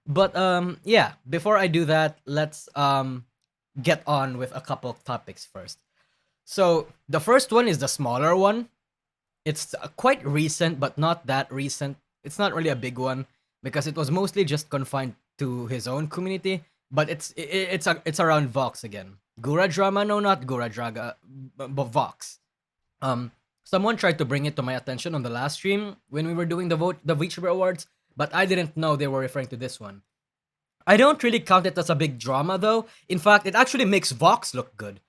But yeah, before I do that, let's get on with a couple of topics first. So the first one is the smaller one. It's quite recent, but not that recent. It's not really a big one because it was mostly just confined to his own community. But it's around Vox again. Gura drama, no, not Gura Draga, but Vox. Someone tried to bring it to my attention on the last stream when we were doing the VTuber Awards, but I didn't know they were referring to this one. I don't really count it as a big drama though. In fact, it actually makes Vox look good.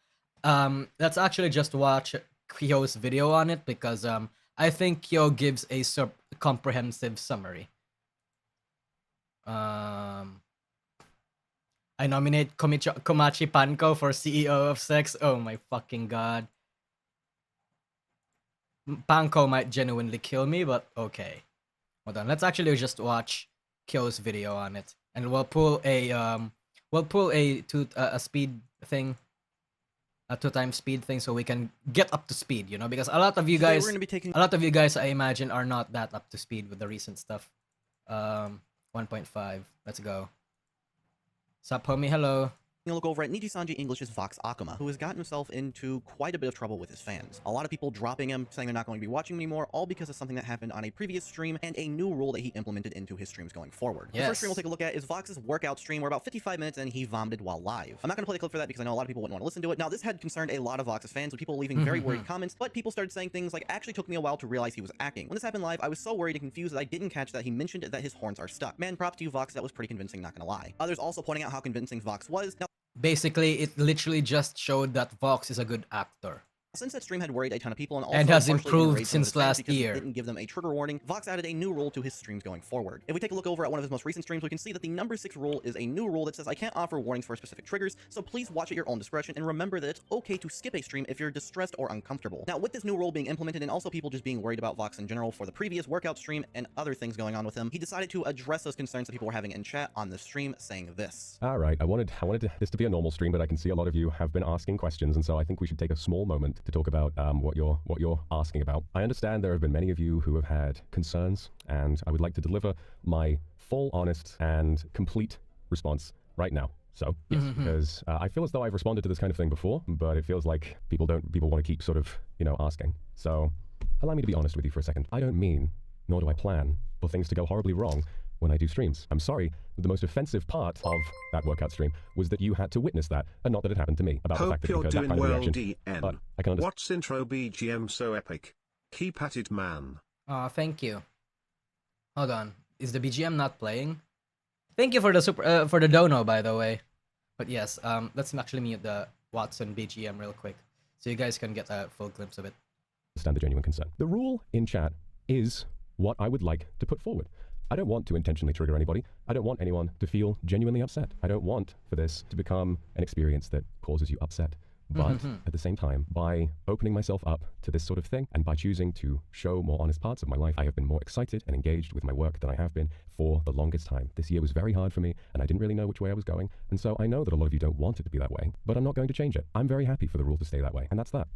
Let's actually just watch Kyo's video on it because I think Kyo gives a comprehensive summary. I nominate Komachi Panko for CEO of Sex. Oh my fucking god. Panko might genuinely kill me, but okay. Hold on, let's actually just watch Kyo's video on it, and we'll pull a speed thing, a 2x speed thing, so we can get up to speed. You know, because a lot of you guys, I imagine, are not that up to speed with the recent stuff. 1.5. Let's go. Sup, homie? Hello. A look over at Nijisanji English's Vox Akuma, who has gotten himself into quite a bit of trouble with his fans. A lot of people dropping him, saying they're not going to be watching him anymore, all because of something that happened on a previous stream and a new rule that he implemented into his streams going forward. Yes. The first stream we'll take a look at is Vox's workout stream, where about 55 minutes and he vomited while live. I'm not going to play the clip for that because I know a lot of people wouldn't want to listen to it. Now, this had concerned a lot of Vox's fans, with people leaving very worried comments, but people started saying things like, actually took me a while to realize he was acting. When this happened live, I was so worried and confused that I didn't catch that he mentioned that his horns are stuck. Man, props to you, Vox, that was pretty convincing, not gonna lie. Others also pointing out how convincing Vox was. Now, basically, it literally just showed that Vox is a good actor. Since that stream had worried a ton of people and also has improved since last year, didn't give them a trigger warning, Vox added a new rule to his streams going forward. If we take a look over at one of his most recent streams, we can see that the number 6 rule is a new rule that says I can't offer warnings for specific triggers, so please watch at your own discretion and remember that it's okay to skip a stream if you're distressed or uncomfortable. Now, with this new rule being implemented and also people just being worried about Vox in general for the previous workout stream and other things going on with him, he decided to address those concerns that people were having in chat on the stream, saying this. All right, I wanted this to be a normal stream, but I can see a lot of you have been asking questions, and so I think we should take a small moment to talk about what you're asking about. I understand there have been many of you who have had concerns, and I would like to deliver my full, honest, and complete response right now. So, yes, because I feel as though I've responded to this kind of thing before, but it feels like people want to keep sort of, asking. So, allow me to be honest with you for a second. I don't mean, nor do I plan, for things to go horribly wrong when I do streams. I'm sorry, the most offensive part of that workout stream was that you had to witness that, and not that it happened to me. About the fact that you're doing that kind of well, reaction. DN. But I can understand. What's intro BGM so epic? Keep at it, man. Thank you. Hold on, is the BGM not playing? Thank you for the for the dono, by the way. But yes, let's actually mute the Watson BGM real quick, so you guys can get a full glimpse of it. Understand the genuine concern. The rule in chat is what I would like to put forward. I don't want to intentionally trigger anybody. I don't want anyone to feel genuinely upset. I don't want for this to become an experience that causes you upset. But at the same time, by opening myself up to this sort of thing, and by choosing to show more honest parts of my life, I have been more excited and engaged with my work than I have been for the longest time. This year was very hard for me, and I didn't really know which way I was going. And so I know that a lot of you don't want it to be that way, but I'm not going to change it. I'm very happy for the rule to stay that way, and that's that.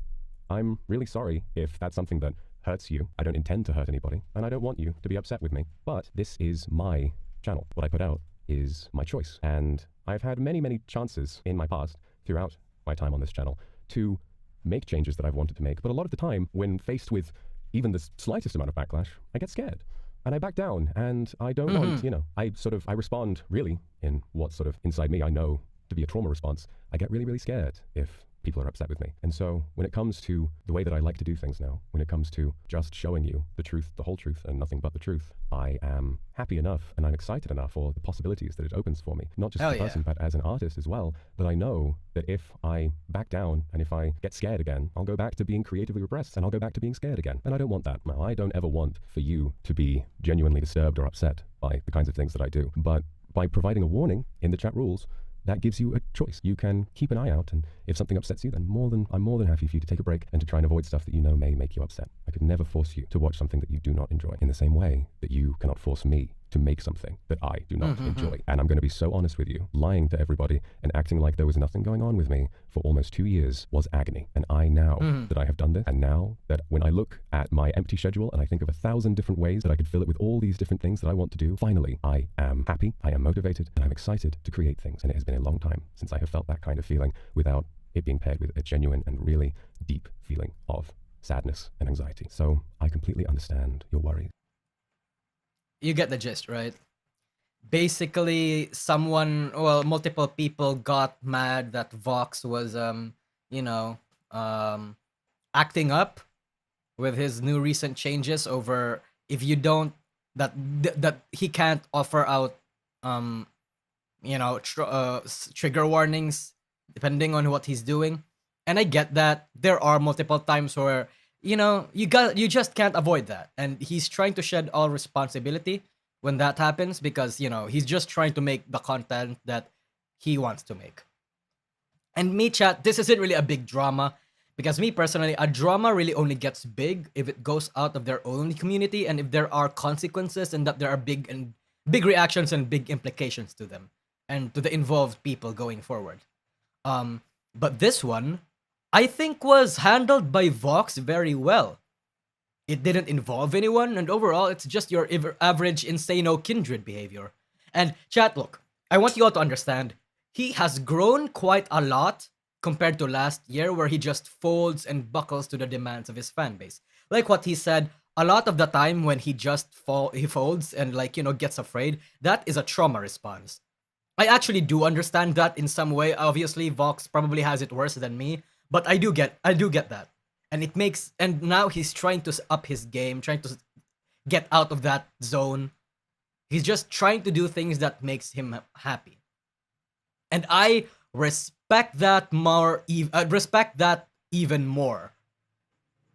I'm really sorry if that's something that hurts you. I don't intend to hurt anybody, and I don't want you to be upset with me. But this is my channel. What I put out is my choice. And I've had many, many chances in my past, throughout my time on this channel, to make changes that I've wanted to make. But a lot of the time, when faced with even the slightest amount of backlash, I get scared. And I back down, and I don't want, I respond really in what's sort of inside me I know to be a trauma response. I get really, really scared if people are upset with me. And so when it comes to the way that I like to do things now, when it comes to just showing you the truth, the whole truth, and nothing but the truth, I am happy enough and I'm excited enough for the possibilities that it opens for me. Not just as a person, but as an artist as well, that I know that if I back down and if I get scared again, I'll go back to being creatively repressed and I'll go back to being scared again. And I don't want that. Now, I don't ever want for you to be genuinely disturbed or upset by the kinds of things that I do. But by providing a warning in the chat rules, that gives you a choice. You can keep an eye out, and if something upsets you, then I'm more than happy for you to take a break and to try and avoid stuff that you know may make you upset. I could never force you to watch something that you do not enjoy, in the same way that you cannot force me to make something that I do not enjoy. And I'm going to be so honest with you, lying to everybody and acting like there was nothing going on with me for almost 2 years was agony. And I now that I have done this, and now that when I look at my empty schedule and I think of 1,000 different ways that I could fill it with all these different things that I want to do, finally, I am happy, I am motivated, and I'm excited to create things. And it has been a long time since I have felt that kind of feeling without it being paired with a genuine and really deep feeling of sadness and anxiety. So I completely understand your worries. You get the gist, right? Basically, multiple people got mad that Vox was, acting up with his new recent changes over if you don't, that he can't offer out, trigger warnings depending on what he's doing. And I get that there are multiple times where you just can't avoid that, and he's trying to shed all responsibility when that happens because he's just trying to make the content that he wants to make. And me, chat, this isn't really a big drama because me personally, a drama really only gets big if it goes out of their own community and if there are consequences and that there are big reactions and big implications to them and to the involved people going forward. But this one, I think, was handled by Vox very well. It didn't involve anyone, and overall, it's just your average insano kindred behavior. And chat, look, I want you all to understand, he has grown quite a lot compared to last year, where he just folds and buckles to the demands of his fan base. Like what he said, a lot of the time when he just he folds and gets afraid, that is a trauma response. I actually do understand that in some way. Obviously, Vox probably has it worse than me, but I do get that. And now he's trying to up his game, trying to get out of that zone. He's just trying to do things that makes him happy. And I respect that even more.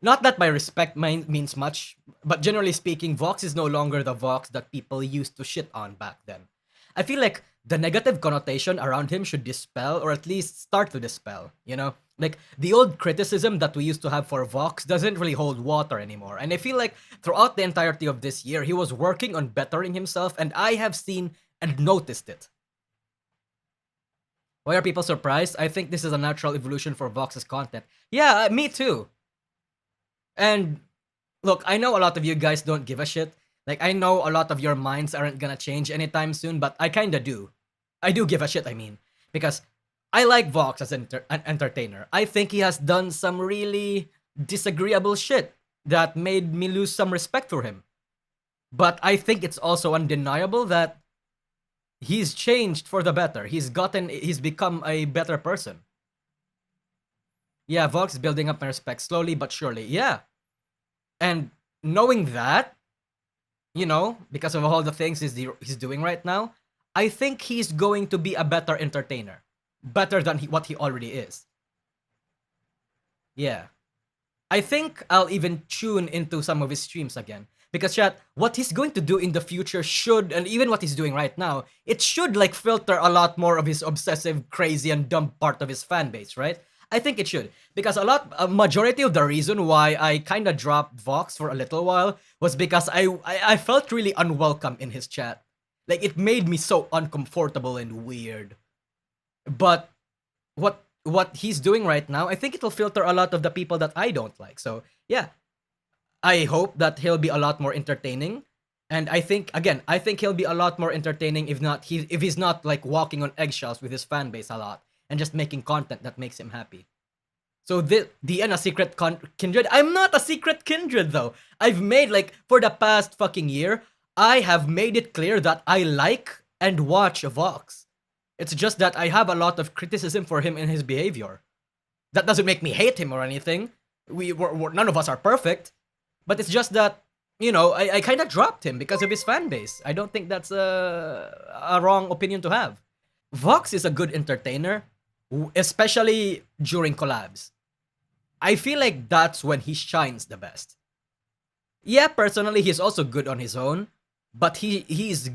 Not that my respect means much, but generally speaking, Vox is no longer the Vox that people used to shit on back then. I feel like the negative connotation around him should dispel, or at least start to dispel, Like, the old criticism that we used to have for Vox doesn't really hold water anymore. And I feel like throughout the entirety of this year, he was working on bettering himself, and I have seen and noticed it. Why are people surprised? I think this is a natural evolution for Vox's content. Yeah, me too. And look, I know a lot of you guys don't give a shit. Like, I know a lot of your minds aren't gonna change anytime soon, but I kinda do. I do give a shit, because I like Vox as an entertainer. I think he has done some really disagreeable shit that made me lose some respect for him. But I think it's also undeniable that he's changed for the better. He's become a better person. Yeah, Vox is building up my respect slowly but surely. Yeah. And knowing that, because of all the things he's doing right now, I think he's going to be a better entertainer. Better than what he already is. Yeah. I think I'll even tune into some of his streams again. Because chat, what he's going to do in the future should, and even what he's doing right now, it should filter a lot more of his obsessive, crazy, and dumb part of his fan base, right? I think it should. Because a majority of the reason why I kinda dropped Vox for a little while was because I felt really unwelcome in his chat. Like, it made me so uncomfortable and weird. But what he's doing right now, I think it'll filter a lot of the people that I don't like. So, yeah. I hope that he'll be a lot more entertaining. And I think he'll be a lot more entertaining if he's not walking on eggshells with his fan base a lot and just making content that makes him happy. So the end a secret kindred. I'm not a secret kindred though. I've made for the past fucking year, I have made it clear that I like and watch Vox. It's just that I have a lot of criticism for him and his behavior. That doesn't make me hate him or anything. None of us are perfect. But it's just that, I kind of dropped him because of his fan base. I don't think that's a wrong opinion to have. Vox is a good entertainer, especially during collabs. I feel like that's when he shines the best. Yeah, personally, he's also good on his own, but he's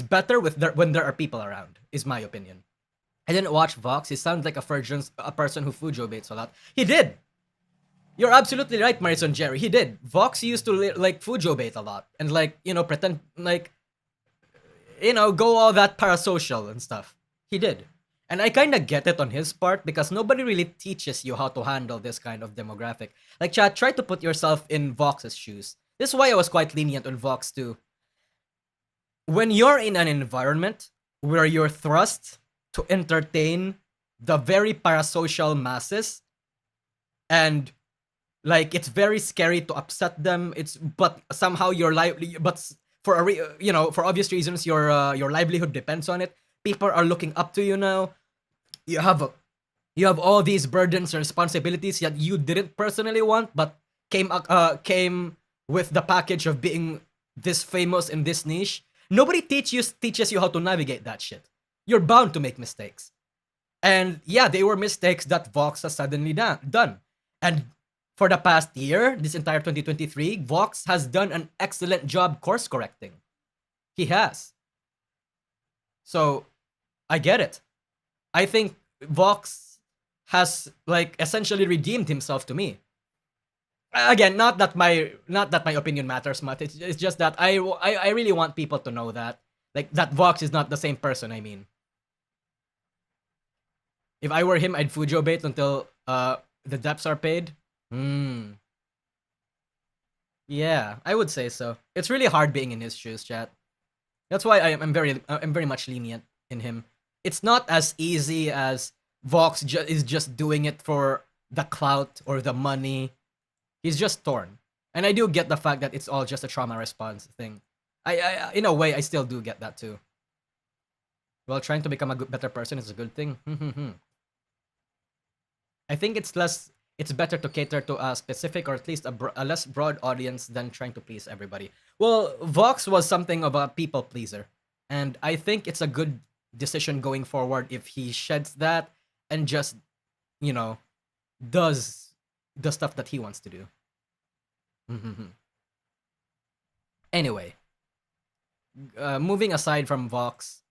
better when there are people around, is my opinion. I didn't watch Vox. He sounds like a person who Fujo baits a lot. He did! You're absolutely right, Marison Jerry. He did. Vox used to Fujo bait a lot. And pretend, go all that parasocial and stuff. He did. And I kind of get it on his part because nobody really teaches you how to handle this kind of demographic. Like, chat, try to put yourself in Vox's shoes. This is why I was quite lenient on Vox too. When you're in an environment where you're thrust to entertain the very parasocial masses, and like it's very scary to upset them. But somehow your for obvious reasons your livelihood depends on it. People are looking up to you now. You have all these burdens and responsibilities that you didn't personally want, but came with the package of being this famous in this niche. Nobody teaches you how to navigate that shit. You're bound to make mistakes. And yeah, they were mistakes that Vox has suddenly done. And for the past year, this entire 2023, Vox has done an excellent job course correcting. He has. So, I get it. I think Vox has like essentially redeemed himself to me. Again, not that my opinion matters much. It's just that I really want people to know that that Vox is not the same person. I mean, if I were him, I'd Fujo bait until the debts are paid. Yeah, I would say so. It's really hard being in his shoes, chat. That's why I'm very much lenient in him. It's not as easy as Vox is just doing it for the clout or the money. He's just torn. And I do get the fact that it's all just a trauma response thing. I in a way, I still do get that too. Well, trying to become a better person is a good thing. I think it's better to cater to a specific or at least a less broad audience than trying to please everybody. Well, Vox was something of a people pleaser. And I think it's a good decision going forward if he sheds that and just, does the stuff that he wants to do. Anyway, moving aside from Vox,